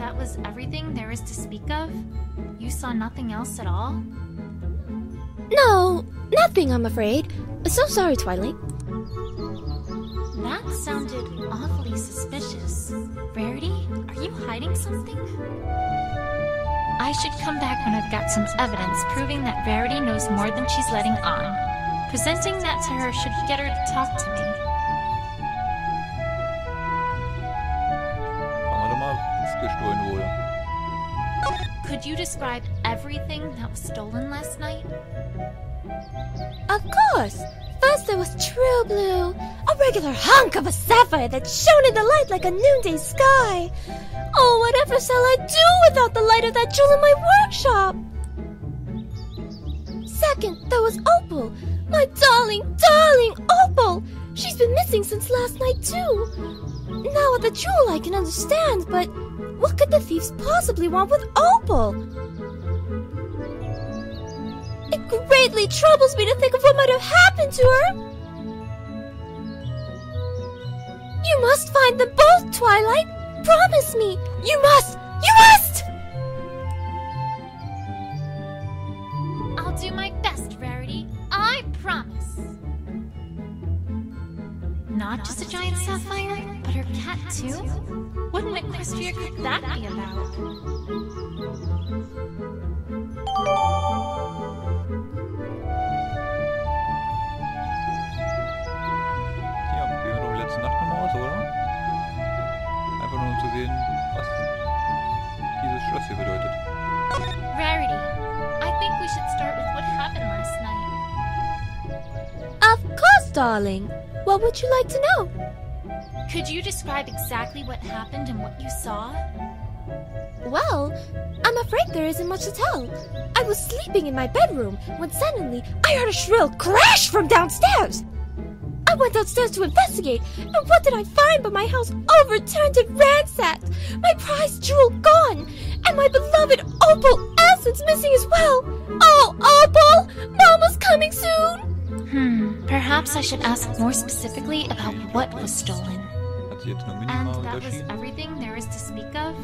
that was everything there is to speak of? You saw nothing else at all? No, nothing, I'm afraid. So sorry, Twilight. That sounded awfully suspicious. Rarity, are you hiding something? I should come back when I've got some evidence proving that Rarity knows more than she's letting on. Presenting that to her should get her to talk to me. Fangen wir doch mal, was gestohlen wurde. Could you describe everything that was stolen last night? Of course! First there was True Blue, a regular hunk of a sapphire that shone in the light like a noonday sky. Oh, whatever shall I do without the light of that jewel in my workshop? Second, there was Opal, my darling, darling Opal. She's been missing since last night too. Now with the jewel I can understand, but what could the thieves possibly want with Opal? It greatly troubles me to think of what might have happened to her. You must find them both, Twilight. Promise me. You must. You must! I'll do my best, Rarity. I promise. Not just a giant sapphire, but her cat too? What an Equestria could that be about? Ja, probieren wir doch die letzte Nacht nochmal aus, oder? Einfach nur um zu sehen, was dieses Schloss hier bedeutet. Rarity, I think we should start with what happened last night. Of course, darling. What would you like to know? Could you describe exactly what happened and what you saw? Well, I'm afraid there isn't much to tell. I was sleeping in my bedroom when suddenly I heard a shrill crash from downstairs. I went downstairs to investigate, and what did I find but my house overturned and ransacked, my prized jewel gone, and my beloved Opal essence missing as well. Oh, Opal! Mama's coming soon! Perhaps I should ask more specifically about what was stolen. Hat sie jetzt nur And minimal that was unterschieden? everything there is to speak of?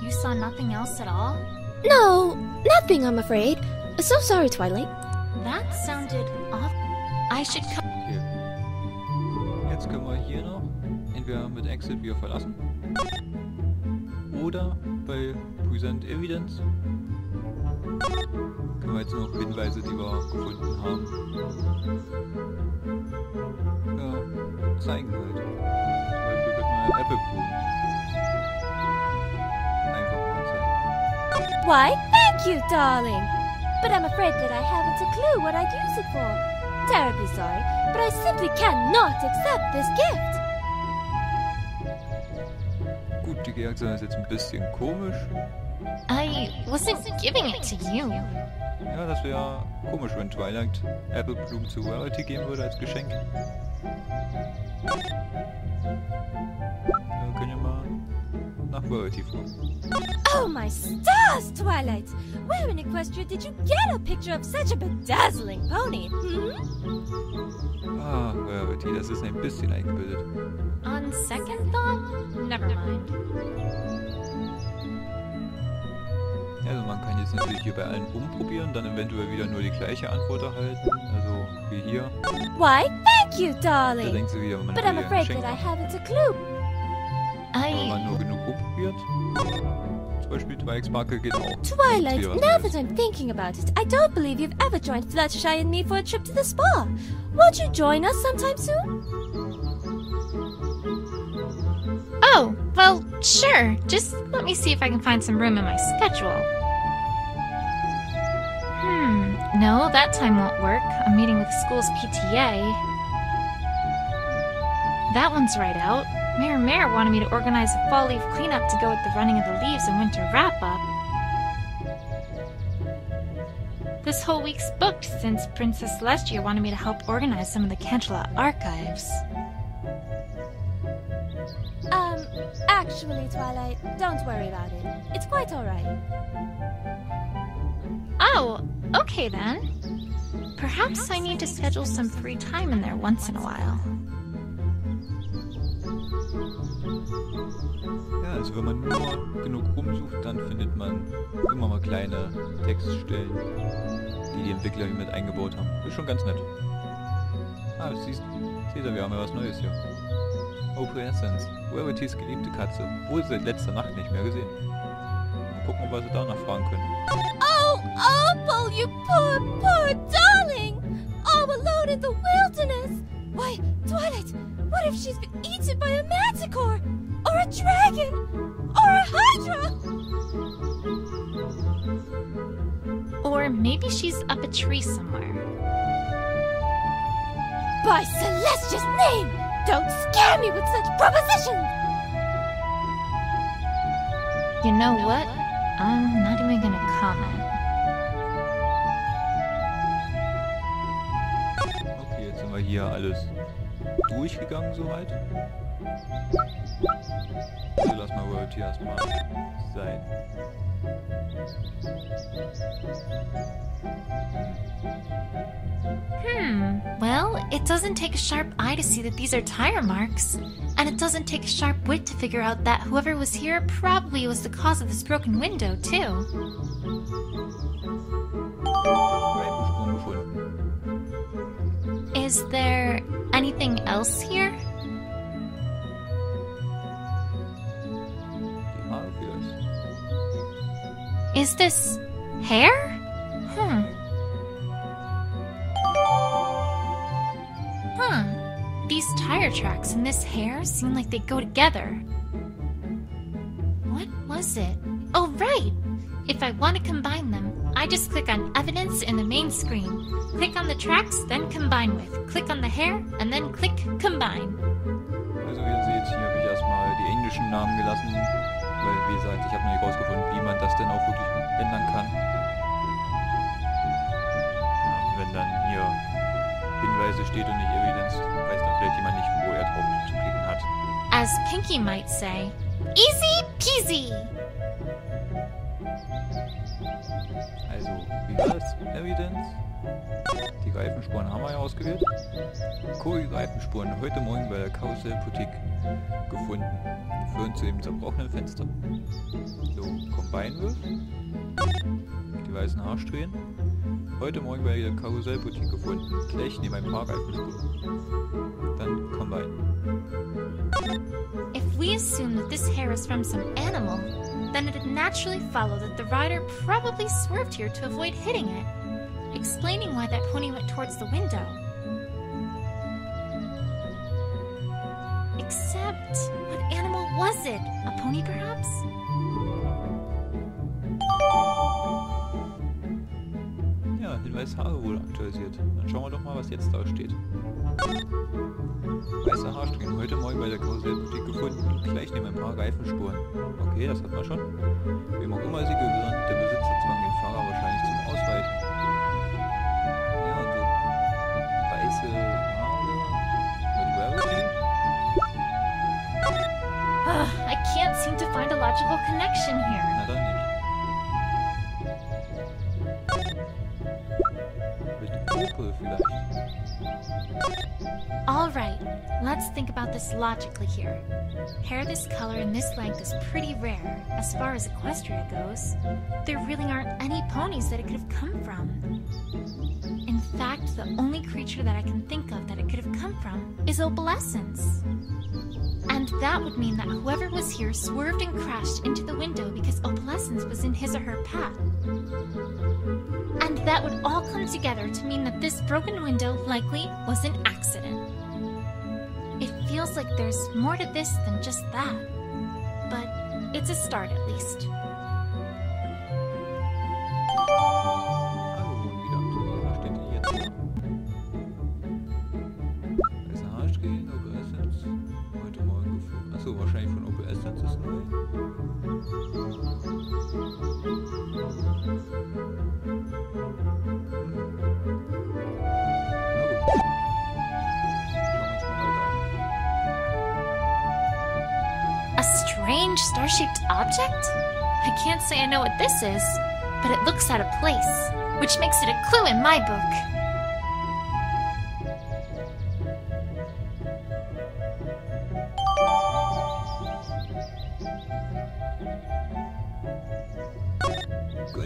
You saw nothing else at all? No, nothing, I'm afraid. So sorry, Twilight. That sounded off. I should come. Okay. Jetzt können wir hier noch entweder mit Exit wieder verlassen oder bei Present Evidence können wir jetzt noch Hinweise, die wir gefunden haben, ja, zeigen halt. Zum Beispiel könnte man Apple Bloom einfach mal zeigen. Why, thank you, darling. But I'm afraid that I haven't a clue what I'd use it for. Terribly sorry, but I simply cannot accept this gift. Gut, die Reaktion ist jetzt ein bisschen komisch. I wasn't giving it to you. Ja, das wäre komisch, wenn Twilight Apple Bloom zu Rarity geben würde als Geschenk. Wir können ja mal nach Rarity fragen. Oh, my stars, Twilight! Where in Equestria did you get a picture of such a bedazzling pony, Ah, Rarity, das ist ein bisschen eingebildet. On second thought, never mind. Also man kann jetzt natürlich hier bei allen rumprobieren, dann eventuell wieder nur die gleiche Antwort erhalten. Also wie hier. Why, thank you, Da darling. denkt sie wieder, wenn man But I'm wieder ein afraid Geschenk that I macht. haven't a clue. Wenn man nur genug rumprobiert. Zum Beispiel Dreiecksmarke geht auch. Twilight, Wieder was now Neues. that I'm thinking about it, I don't believe you've ever joined Fluttershy and me for a trip to the spa. Won't you join us sometime soon? Oh, well, sure. Just let me see if I can find some room in my schedule. No, that time won't work. I'm meeting with the school's PTA. That one's right out. Mayor wanted me to organize a fall leaf cleanup to go with the running of the leaves and winter wrap-up. This whole week's booked since Princess Celestia wanted me to help organize some of the Cantula archives. Actually, Twilight, don't worry about it. It's quite alright. Oh, okay then. Perhaps I need to schedule some free time in there once in a while. Ja, Also wenn man nur genug rumsucht, dann findet man immer mal kleine Textstellen, die Entwickler hier mit eingebaut haben. Ist schon ganz nett. Ah, seht ihr, wir haben ja was Neues hier. Open Essence. Rarities geliebte Katze. Wohl seit letzter Nacht nicht mehr gesehen. Mal gucken, ob wir sie danach fragen können. Oh, Opal, you poor darling! All alone in the wilderness! Why, Twilight, what if she's been eaten by a manticore? Or a dragon? Or a hydra? Or maybe she's up a tree somewhere. By Celestia's name! Don't scare me with such propositions! You know what? I'm not even gonna comment. Okay, jetzt sind wir hier alles durchgegangen soweit. Also lass mal World hier erstmal sein. Well, it doesn't take a sharp eye to see that these are tire marks. And it doesn't take a sharp wit to figure out that whoever was here probably was the cause of this broken window, too. Reifenspuren gefunden. Is there anything else here? Die Haare vielleicht. Is this hair? These tire tracks and this hair seem like they go together. What was it? Oh, right! If I want to combine them, I just click on Evidence in the main screen. Click on the tracks, then Combine with. Click on the hair, and then click Combine. Also wie ihr seht, hier habe ich erstmal die englischen Namen gelassen, weil wie gesagt, ich habe noch nicht rausgefunden, wie man das denn auch wirklich ändern kann. Ja, wenn dann hier Hinweise steht und nicht Evidence, weiß dann vielleicht jemand nicht, wo er drauf zu klicken hat. As Pinky might say, easy peasy! Also, wie war das? Evidence? Die Reifenspuren haben wir ja ausgewählt. Koi-Reifenspuren heute Morgen bei der Karussellboutique gefunden. Führen zu dem zerbrochenen Fenster. So, Combine with. Die weißen Haarsträhnen. Heute Morgen bei der Karussellboutique gefunden. Gleich neben ein paar Reifenspuren. Dann Combine. If we assume that this hair is from some animal, then it'd naturally follow that the rider probably swerved here to avoid hitting it, explaining why that pony went towards the window. Except, what animal was it? A pony, perhaps? Ja, Hinweis Haare wohl aktualisiert. Dann schauen wir doch mal, was jetzt da steht. Weiße Haarsträhnen heute Morgen bei der Karussellboutique gefunden. Gleich neben ein paar Reifenspuren. Okay, das hat man schon. Wem auch immer sie gehören, der Besitzer zwang den Fahrer wahrscheinlich zum Ausweichen. Ja, und so weiße Haare mit Rarity. I can't seem to find a logical connection here. Na dann nicht. Mit Opel vielleicht. Alright, let's think about this logically here. Hair this color and this length is pretty rare, as far as Equestria goes. There really aren't any ponies that it could have come from. In fact, the only creature that I can think of that it could have come from is opalescence. And that would mean that whoever was here swerved and crashed into the window because opalescence was in his or her path. And that would all come together to mean that this broken window likely was an accident. It feels like there's more to this than just that. But it's a start at least. Hallo, wieder aktuell. Was steht denn jetzt hier? Weiße Haarsträhnen, Opel Essence. Heute Morgen gefunden. Achso, wahrscheinlich von Opel Essence ist neu. A strange star-shaped object? I can't say I know what this is, but it looks out of place, which makes it a clue in my book.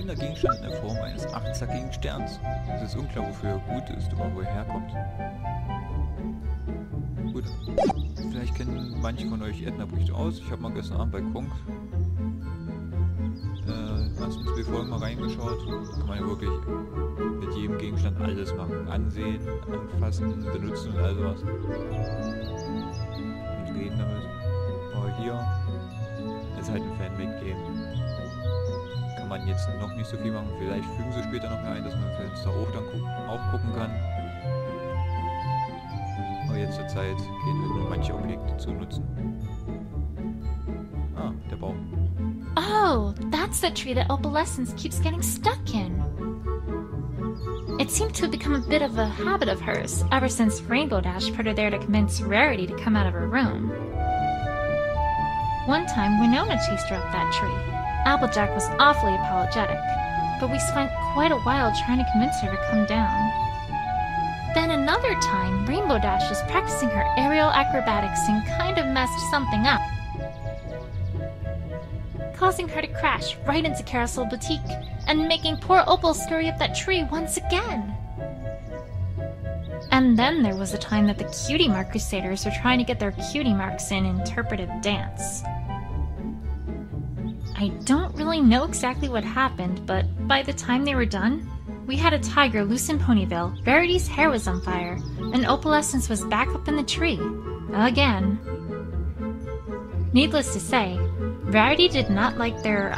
strahlender Gegenstand in der Form eines achtzackigen Sterns. Es ist unklar, wofür er gut ist oder wo er herkommt. Gut, vielleicht kennen manche von euch Ätna-Brüchte aus. Ich habe mal gestern Abend bei Kong erstens folgen mal reingeschaut. Da kann man ja wirklich mit jedem Gegenstand alles machen. Ansehen, anfassen, benutzen und all sowas. Und reden damit. Aber hier ist halt ein Fan-Made-Game. Kann man jetzt noch nicht so viel machen. Vielleicht fügen sie später noch mehr ein, dass man vielleicht da auch dann auch gucken kann. Aber jetzt zur Zeit gehen halt nur manche Objekte zu nutzen. Ah, der Baum. Oh, that's the tree that Opalescence keeps getting stuck in. It seemed to have become a bit of a habit of hers ever since Rainbow Dash put her there to convince Rarity to come out of her room. One time, Winona chased her up that tree. Applejack was awfully apologetic, but we spent quite a while trying to convince her to come down. Then another time, Rainbow Dash was practicing her aerial acrobatics and kind of messed something up, causing her to crash right into Carousel Boutique and making poor Opal scurry up that tree once again. And then there was a time that the Cutie Mark Crusaders were trying to get their cutie marks in interpretive dance. I don't really know exactly what happened, but by the time they were done, we had a tiger loose in Ponyville, Rarity's hair was on fire, and Opalescence was back up in the tree. Again. Needless to say, Rarity did not like their,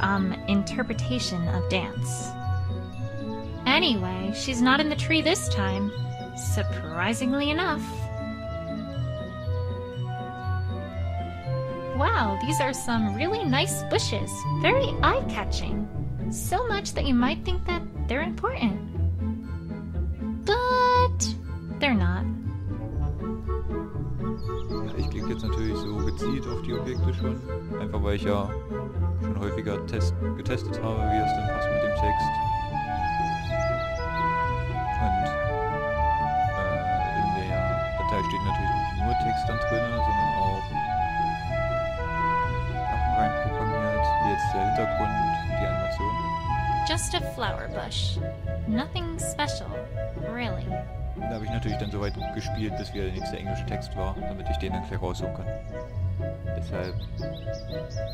interpretation of dance. Anyway, she's not in the tree this time, surprisingly enough. Wow, these are some really nice bushes, very eye-catching. So much that you might think that they're important. But they're not. Ja, ich klicke jetzt natürlich so gezielt auf die Objekte schon. Einfach weil ich ja schon häufiger getestet habe, wie es denn passt mit dem Text. Und in der Datei steht natürlich nicht nur Text dann drin, sondern auch Sachen reinprogrammiert, wie jetzt der Hintergrund und die Animation. Just a flower bush. Nothing special, really. Da habe ich natürlich dann soweit gespielt, bis wieder der nächste englische Text war, damit ich den dann gleich raussuchen kann. Deshalb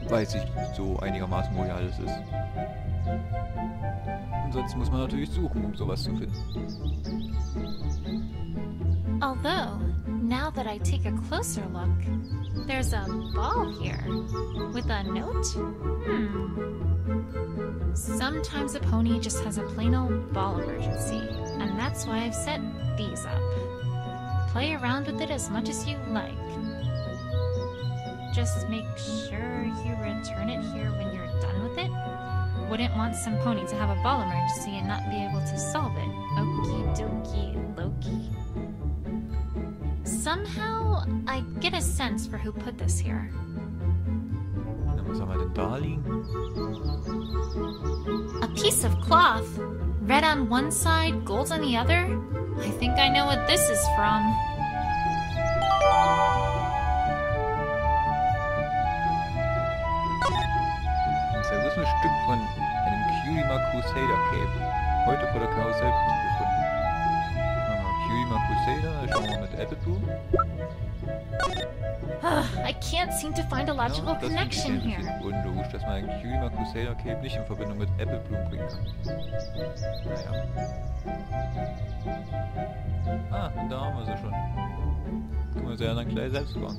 weiß ich so einigermaßen, wo hier alles ist. Ansonsten muss man natürlich suchen, um sowas zu finden. Although, now that I take a closer look, there's a ball here. With a note? Sometimes a pony just has a plain old ball emergency, and that's why I've set these up. Play around with it as much as you like. Just make sure you return it here when you're done with it. Wouldn't want some pony to have a ball emergency and not be able to solve it. Okie dokie Loki. Somehow, I get a sense for who put this here. Na, was haben wir denn da liegen? A piece of cloth. Red on one side, gold on the other. I think I know what this is from. Ein zerrissenes Stück von einem Cutie Mark Crusader Cape. Heute vor der Karussellboutique gefunden. Cutie Mark Crusader, schauen wir mal mit Apple Bloom. I can't seem to find a logical connection here. Das ist unlogisch, dass man einen Cutie Mark Crusader Cape nicht in Verbindung mit Apple Bloom bringen kann. Naja. Ah, und da haben wir sie schon. Können wir sie ja dann gleich selbst fahren.